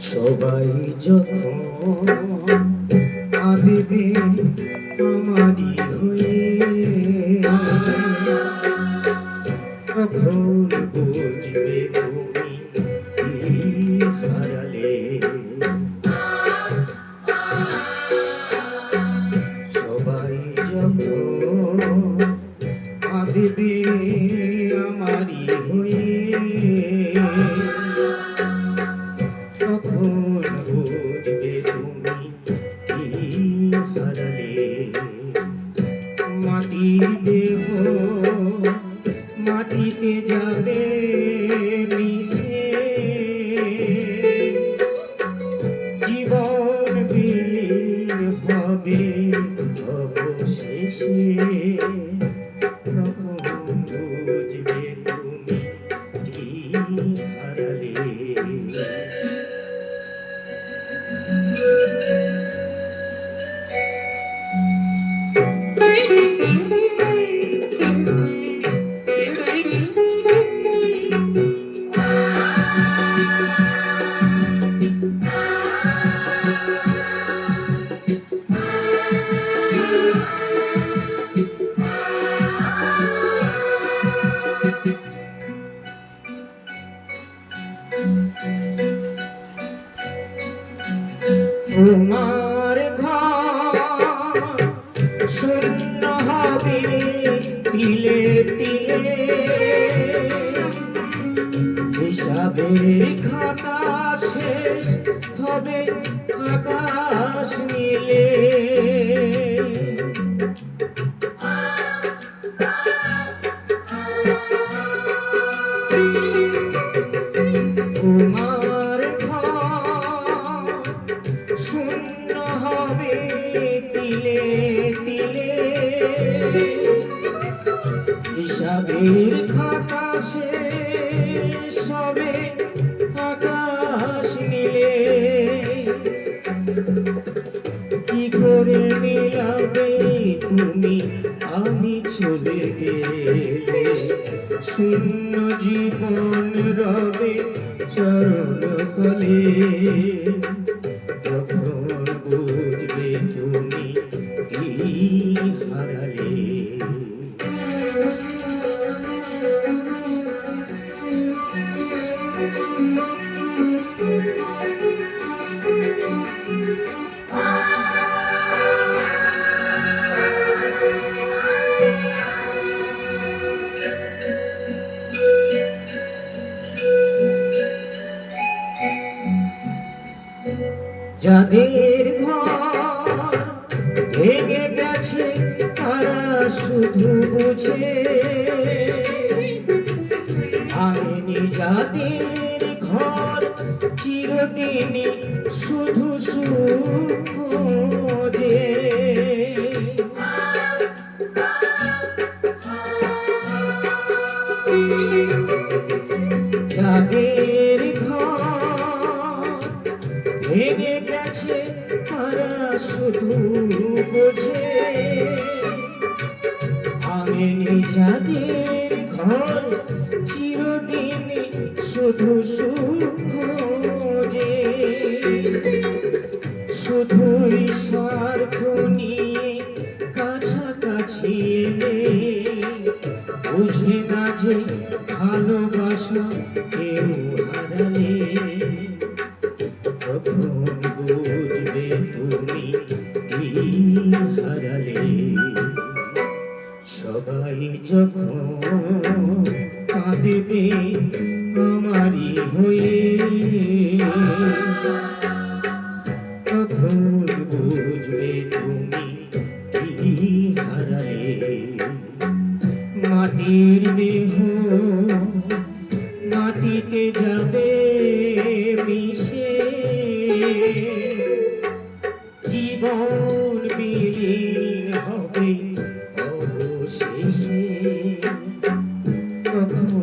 সবাই যখন কাঁদবে আমারই হয়ে, তখন বুঝবে তুমি কি হারালে। সবাই যখন কাঁদবে আমারই হয়ে, তখন বুঝবে তুমি কি হারালে। মাটির দেহ মাটিতে যাবে মিশে, জীবন বিলীন হবে অবশেষে, তখন বুঝবে তুমি কি হারালে। তোমার ঘর শূন্য হবে তিলে তিলে, হিসাবের খাতা শেষ হবে আকাশ নীলে। তোমার ঘর শূন্য হবে তিলে তিলে, হিসাবের খাতা শেষ হবে আকাশ নীলে। কি করে মিলাবে তুমি আমি চলে গেলে, শূন্য জীবন রবে চরণ তলে, তখন বুঝবে তুমি কি হারালে। যাদের ঘর ভেঙে গেছে তারা শুধু বুঝে, ভাঙেনি যাদের ঘর চিরদিনই শুধু সুখ খোঁজে। যাদের ঘর ভেঙে গেছে তারা শুধু বোঝে, ভাঙেনি যাদের ঘর চিরদিনই শুধু সুখ খোঁজে। শুধুই স্বার্থ নিয়ে কাছাকাছি এলে, বুঝে না যে ভালোবাসা কেউ হারালে, তখন বুঝবে তুমি কি হারালে। সবাই যখন কাঁদবে আমারই হয়ে, তখন বুঝবে তুমি কি হারালে। মাটির দেহ মাটিতে যাবে মিশে, জীবন বিলীন হবে অবশেষে, তখন